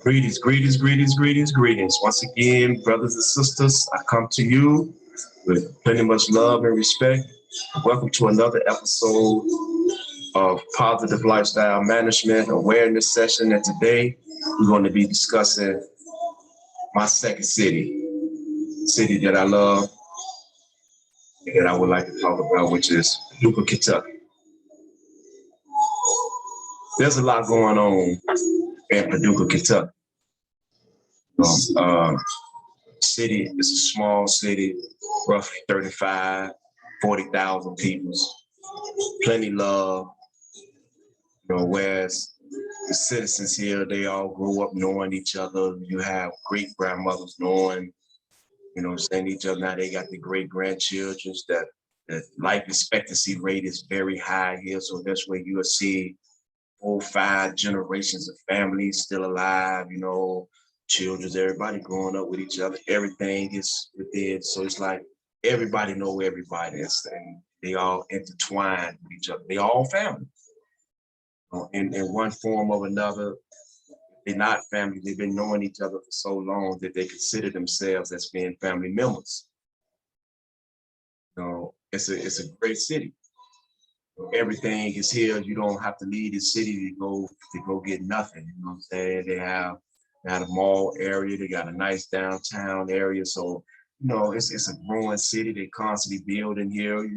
Greetings, greetings, greetings, greetings, greetings. Once again, brothers and sisters, I come to you with plenty much love and respect. Welcome to another episode of Positive Lifestyle Management Awareness Session. And today we're going to be discussing my second city that I love and that I would like to talk about, which is Paducah, Kentucky. There's a lot going on in Paducah, Kentucky. City is a small city, roughly 35, 40,000 people, plenty love, whereas the citizens here, they all grew up knowing each other. You have great grandmothers knowing, saying each other. Now they got the great grandchildren that the life expectancy rate is very high here. So that's where you'll see 4, 5 generations of families still alive, children, everybody growing up with each other. Everything is within. So it's like everybody know everybody and they all intertwined with each other. They all family. In one form or another. They're not family. They've been knowing each other for so long that they consider themselves as being family members. It's a great city. Everything is here. You don't have to leave the city to go get nothing. You know what I'm saying? They have a mall area. They got a nice downtown area. So, it's a growing city. They constantly building here.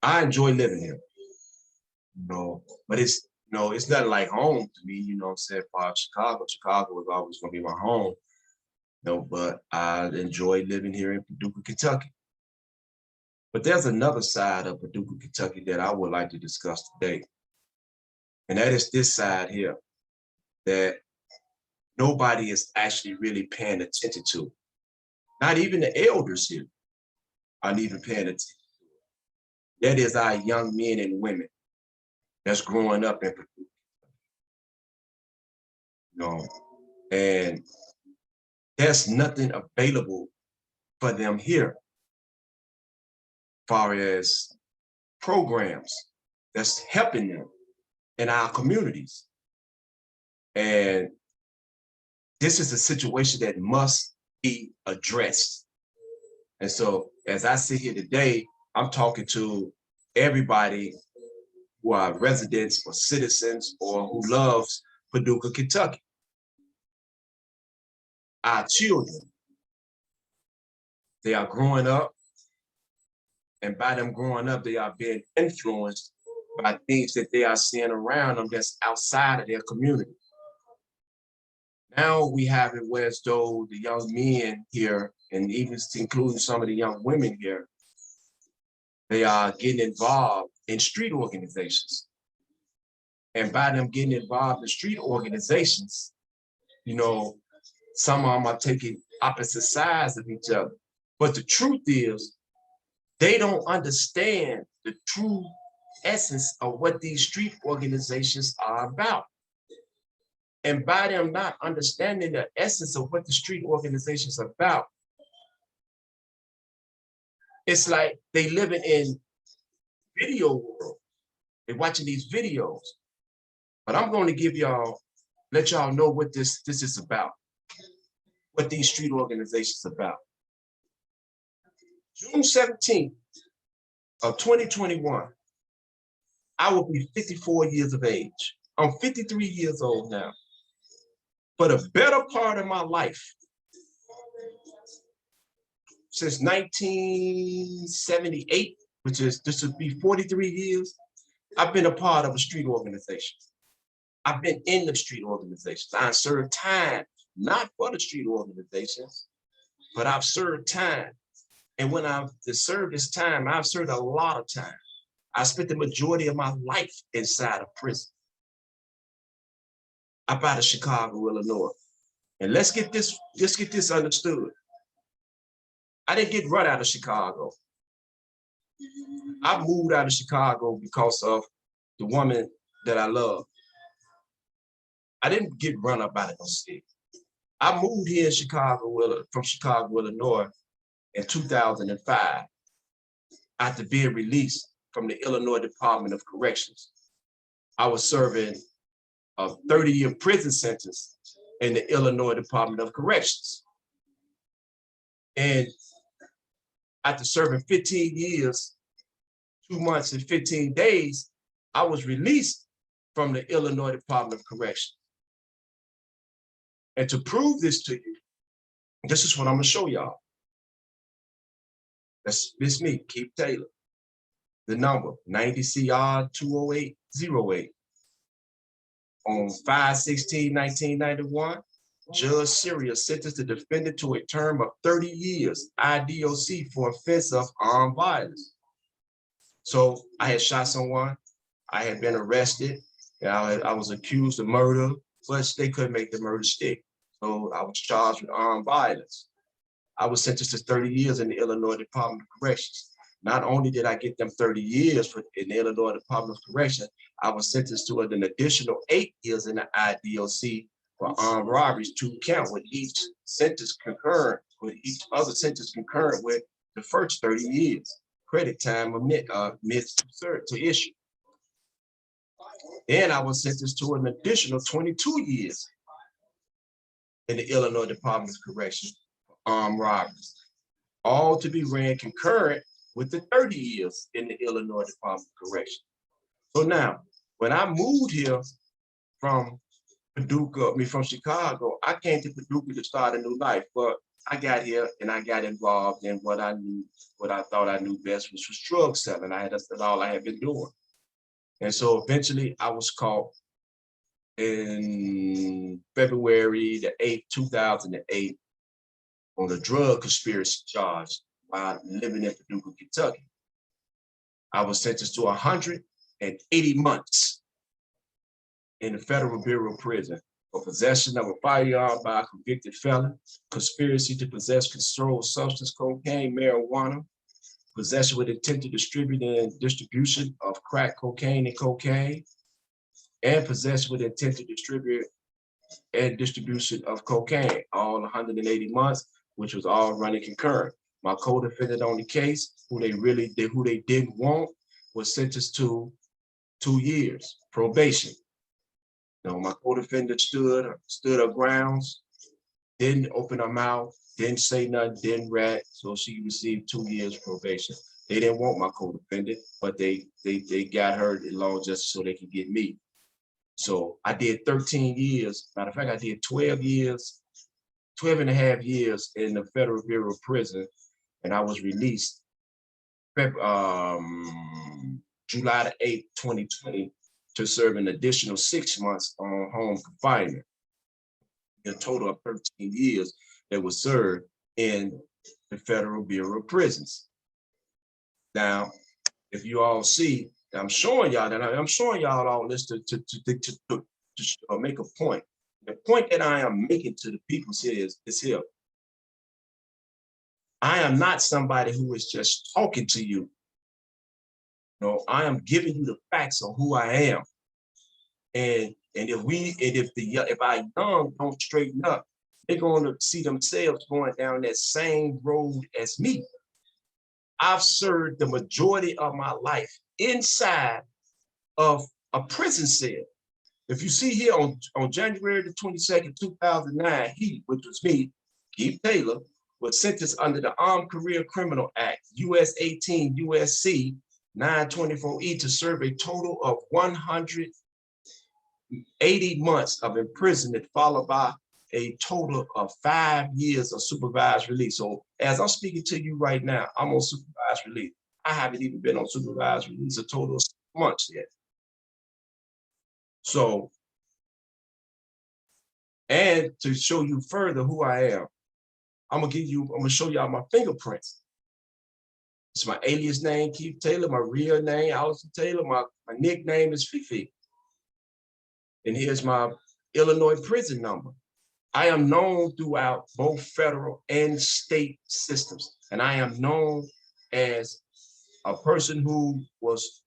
I enjoy living here. But it's nothing like home to me, what I'm saying, for Chicago. Chicago was always gonna be my home. But I enjoy living here in Paducah, Kentucky. But there's another side of Paducah, Kentucky that I would like to discuss today. And that is this side here that nobody is actually really paying attention to. Not even the elders here aren't even paying attention to it. That is our young men and women that's growing up in Paducah. And there's nothing available for them here as far as programs that's helping them in our communities. And this is a situation that must be addressed. And so as I sit here today, I'm talking to everybody who are residents or citizens or who loves Paducah, Kentucky. Our children, they are growing up, and by them growing up, they are being influenced by things that they are seeing around them that's outside of their community. Now we have it where as though the young men here, and even including some of the young women here, they are getting involved in street organizations. And by them getting involved in street organizations, some of them are taking opposite sides of each other. But the truth is, they don't understand the true essence of what these street organizations are about. And by them not understanding the essence of what the street organizations are about, it's like they living in video world. They're watching these videos. But I'm going to let y'all know what this is about, what these street organizations are about. June 17th of 2021, I will be 54 years of age. I'm 53 years old now. For the better part of my life, since 1978, this would be 43 years, I've been a part of a street organization. I've been in the street organizations. I served time, not for the street organizations, but I've served time. And when I've served this time, I've served a lot of time. I spent the majority of my life inside of prison. Up out of Chicago, Illinois. And let's get this understood. I didn't get run out of Chicago. I moved out of Chicago because of the woman that I love. I didn't get run up out of the city. I moved here in from Chicago, Illinois in 2005 after being released from the Illinois Department of Corrections. I was serving a 30-year prison sentence in the Illinois Department of Corrections. And after serving 15 years, 2 months and 15 days, I was released from the Illinois Department of Corrections. And to prove this to you, this is what I'm gonna show y'all. This me, Keith Taylor. The number 90CR20808. On 5/16/1991, Judge Sirius sentenced the defendant to a term of 30 years IDOC for offense of armed violence. So I had shot someone, I had been arrested, and I was accused of murder, but they couldn't make the murder stick. So I was charged with armed violence. I was sentenced to 30 years in the Illinois Department of Corrections. Not only did I get them 30 years in the Illinois Department of Corrections, I was sentenced to an additional 8 years in the IDOC for armed robberies, 2 counts, with each sentence concurrent, with each other sentence concurrent with the first 30 years. Credit time amidst to issue. Then I was sentenced to an additional 22 years in the Illinois Department of Corrections for armed robberies, all to be ran concurrent with the 30 years in the Illinois Department of Corrections. So now, when I moved here from Paducah, from Chicago, I came to Paducah to start a new life, but I got here and I got involved in what I thought I knew best, which was drug selling. That's all I had been doing. And so eventually I was caught in February the 8th, 2008 on a drug conspiracy charge while living in Paducah, Kentucky. I was sentenced to 180 months in the Federal Bureau of Prison for possession of a firearm by a convicted felon, conspiracy to possess controlled substance, cocaine, marijuana, possession with intent to distribute and distribution of crack cocaine and cocaine, and possession with intent to distribute and distribution of cocaine, all 180 months, which was all running concurrent. My co-defendant on the case, who they didn't want, was sentenced to 2 years probation. You know, my co-defendant stood her grounds, didn't open her mouth, didn't say nothing, didn't rat, so she received 2 years probation. They didn't want my co-defendant, but they got her along just so they could get me. So I did 13 years. Matter of fact, I did 12 and a half years in the Federal Bureau of Prison, and I was released July the 8th, 2020, to serve an additional 6 months on home confinement. A total of 13 years that was served in the Federal Bureau of Prisons. Now, if you all see, I'm showing y'all all this to make a point. The point that I am making to the people is here. I am not somebody who is just talking to you. No, I am giving you the facts of who I am. And if our young don't straighten up, they're going to see themselves going down that same road as me. I've served the majority of my life inside of a prison cell. If you see here on January the 22nd, 2009, which was me, Keith Taylor, was sentenced under the Armed Career Criminal Act, US 18 USC 924E, to serve a total of 180 months of imprisonment, followed by a total of 5 years of supervised release. So as I'm speaking to you right now, I'm on supervised release. I haven't even been on supervised release a total of 6 months yet. So, and to show you further who I am, I'm gonna show y'all my fingerprints. It's my alias name, Keith Taylor, my real name, Allison Taylor, my nickname is Fifi. And here's my Illinois prison number. I am known throughout both federal and state systems. And I am known as a person who was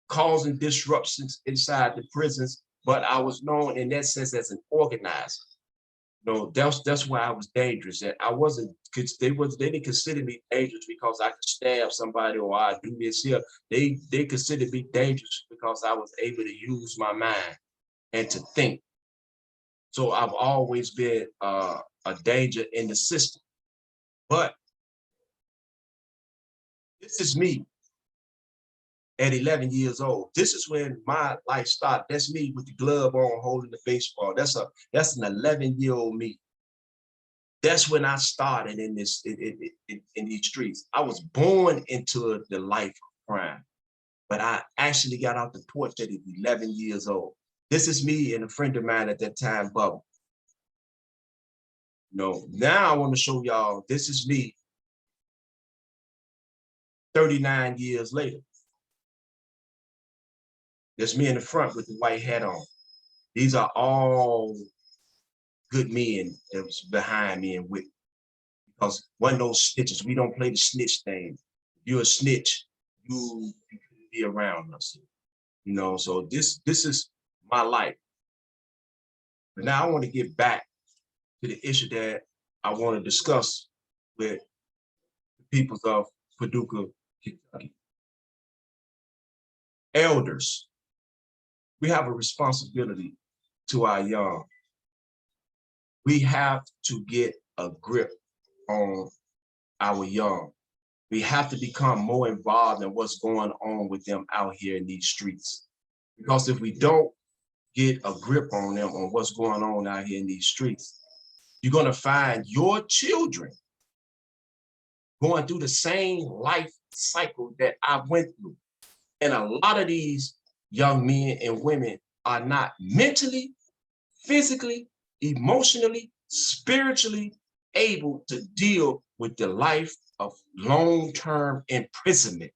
causing disruptions inside the prisons, but I was known in that sense as an organizer. No, that's why I was dangerous. And I wasn't, they didn't consider me dangerous because I could stab somebody or I do this here. They considered me dangerous because I was able to use my mind and to think. So I've always been a danger in the system. But this is me at 11 years old. This is when my life started. That's me with the glove on, holding the baseball. That's an 11-year-old me. That's when I started in these streets. I was born into the life of crime, but I actually got out the porch at 11 years old. This is me and a friend of mine at that time, Bubba. Now I want to show y'all, this is me 39 years later. There's me in the front with the white hat on. These are all good men that was behind me and with me. Because one of those snitches, we don't play the snitch thing. If you're a snitch, you couldn't be around us. So this is my life. But now I want to get back to the issue that I want to discuss with the peoples of Paducah, Kentucky. Elders, we have a responsibility to our young. We have to get a grip on our young. We have to become more involved in what's going on with them out here in these streets. Because if we don't get a grip on them, on what's going on out here in these streets, you're going to find your children going through the same life cycle that I went through. And a lot of these young men and women are not mentally, physically, emotionally, spiritually able to deal with the life of long-term imprisonment.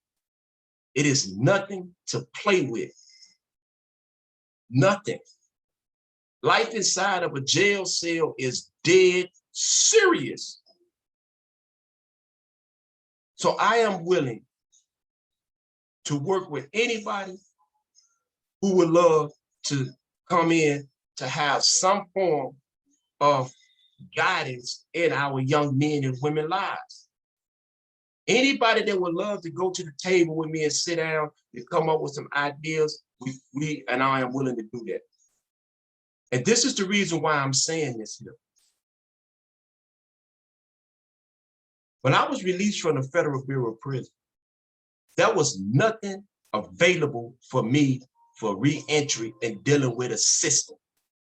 It is nothing to play with. Nothing. Life inside of a jail cell is dead serious. So I am willing to work with anybody who would love to come in to have some form of guidance in our young men and women lives. Anybody that would love to go to the table with me and sit down and come up with some ideas, we and I am willing to do that. And this is the reason why I'm saying this here. When I was released from the Federal Bureau of Prisons, there was nothing available for me for re-entry and dealing with a system.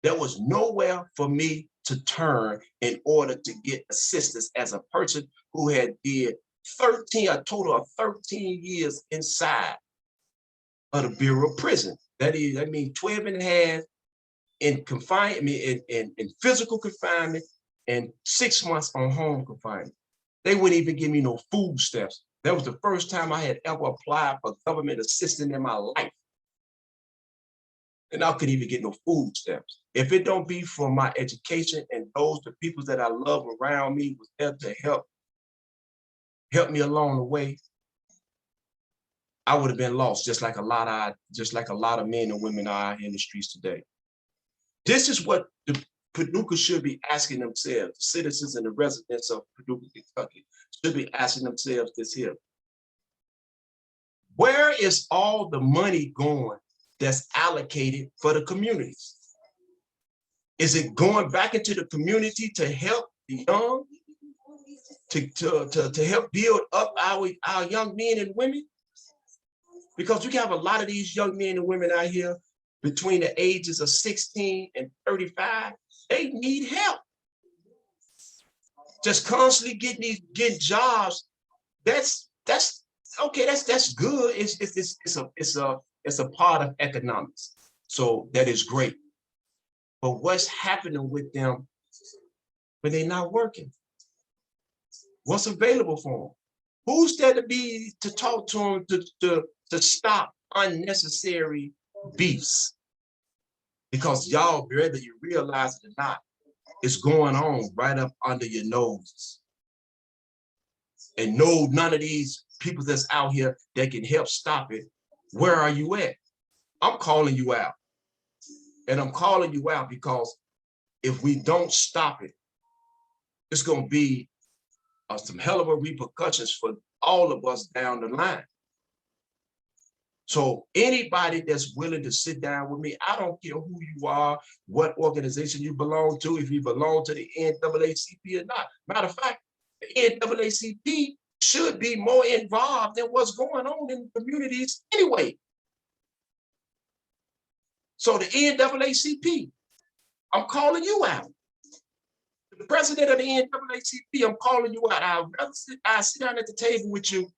There was nowhere for me to turn in order to get assistance as a person who had did a total of 13 years inside of the Bureau of Prison. That means 12 and a half in confinement, in physical confinement, and 6 months on home confinement. They wouldn't even give me no food stamps. That was the first time I had ever applied for government assistance in my life. And I couldn't even get no food stamps. If it don't be for my education and the people that I love around me was there to help me along the way, I would have been lost, just like a lot of men and women are in the streets today. This is what the Paducah should be asking themselves. The citizens and the residents of Paducah, Kentucky should be asking themselves this here. Where is all the money going that's allocated for the communities? Is it going back into the community to help the young, to help build up our young men and women? Because we have a lot of these young men and women out here between the ages of 16 and 35, they need help. Just constantly getting jobs, that's okay, that's good. It's a part of economics. So that is great. But what's happening with them when they're not working? What's available for them? Who's there to talk to them to stop unnecessary beefs? Because y'all, whether you realize it or not, it's going on right up under your noses. And none of these people that's out here that can help stop it, where are you at? I'm calling you out. And I'm calling you out because if we don't stop it, it's going to be some hell of a repercussions for all of us down the line. So anybody that's willing to sit down with me, I don't care who you are, what organization you belong to, if you belong to the NAACP or not. Matter of fact, the NAACP should be more involved in what's going on in communities anyway. So the NAACP, I'm calling you out. The president of the NAACP, I'm calling you out. I'll sit down at the table with you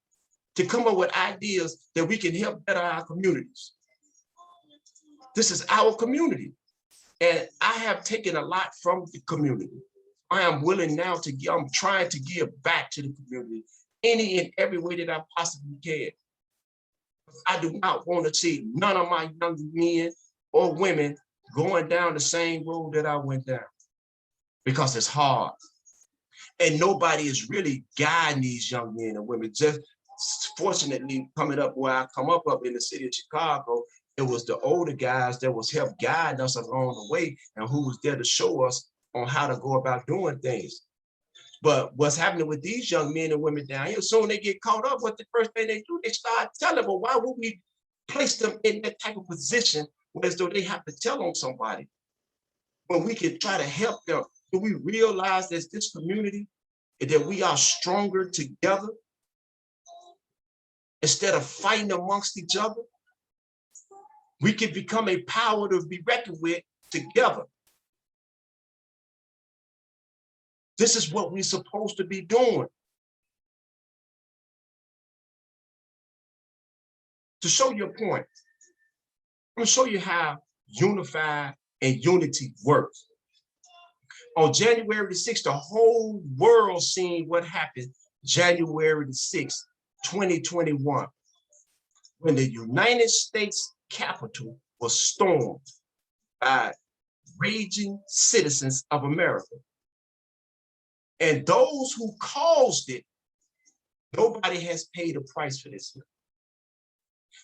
to come up with ideas that we can help better our communities. This is our community. And I have taken a lot from the community. I am willing now to give, I'm trying to give back to the community any and every way that I possibly can. I do not want to see none of my young men or women going down the same road that I went down, because it's hard. And nobody is really guiding these young men and women. Just fortunately, coming up where I come up in the city of Chicago, it was the older guys that was help guiding us along the way and who was there to show us on how to go about doing things. But what's happening with these young men and women down here, soon they get caught up, what the first thing they do, they start telling, but why would we place them in that type of position as though they have to tell on somebody when we can try to help them? Do we realize that this community, that we are stronger together instead of fighting amongst each other? We can become a power to be reckoned with together. This is what we're supposed to be doing. To show you a point, I'm gonna show you how unified and unity works. On January the 6th, the whole world seen what happened January the 6th, 2021, when the United States Capitol was stormed by raging citizens of America. And those who caused it, nobody has paid a price for this.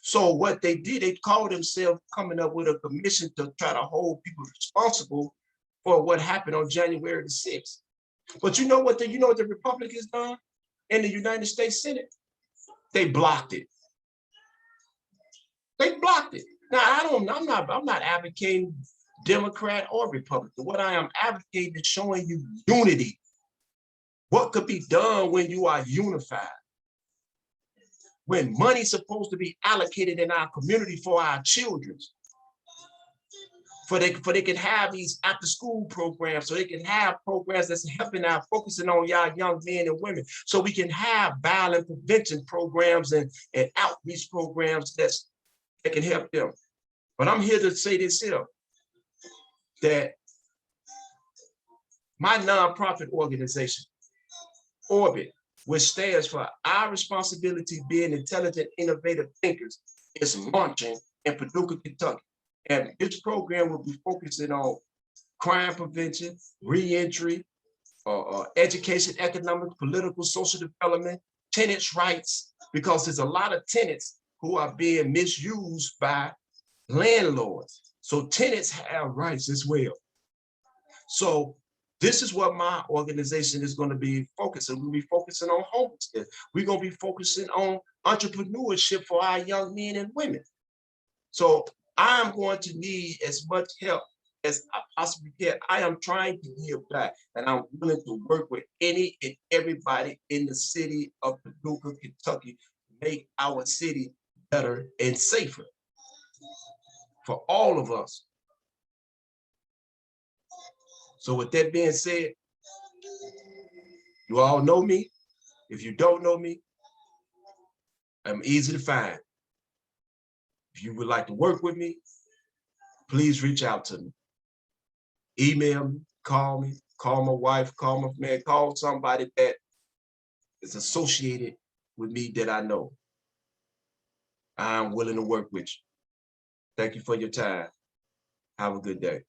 So what they did, they called themselves coming up with a commission to try to hold people responsible for what happened on January the 6th. But you know what the Republicans done in the United States Senate? They blocked it. They blocked it. Now I'm not advocating Democrat or Republican. What I am advocating is showing you unity. What could be done when you are unified? When money's supposed to be allocated in our community for our children, for they can have these after school programs, so they can have programs that's helping out, focusing on y'all young men and women, so we can have violent prevention programs and outreach programs that can help them. But I'm here to say this here, that my nonprofit organization, Orbit, which stands for Our Responsibility Being Intelligent, Innovative Thinkers, is launching in Paducah, Kentucky. And this program will be focusing on crime prevention, reentry, education, economic, political, social development, tenants' rights, because there's a lot of tenants who are being misused by landlords. So tenants have rights as well. So this is what my organization is going to be focusing. We'll be focusing on homelessness. We're going to be focusing on entrepreneurship for our young men and women. So I'm going to need as much help as I possibly can. I am trying to give back, and I'm willing to work with any and everybody in the city of Paducah, Kentucky, to make our city better and safer for all of us. So with that being said, you all know me. If you don't know me, I'm easy to find. If you would like to work with me, please reach out to me. Email me, call my wife, call my man, call somebody that is associated with me that I know. I'm willing to work with you. Thank you for your time. Have a good day.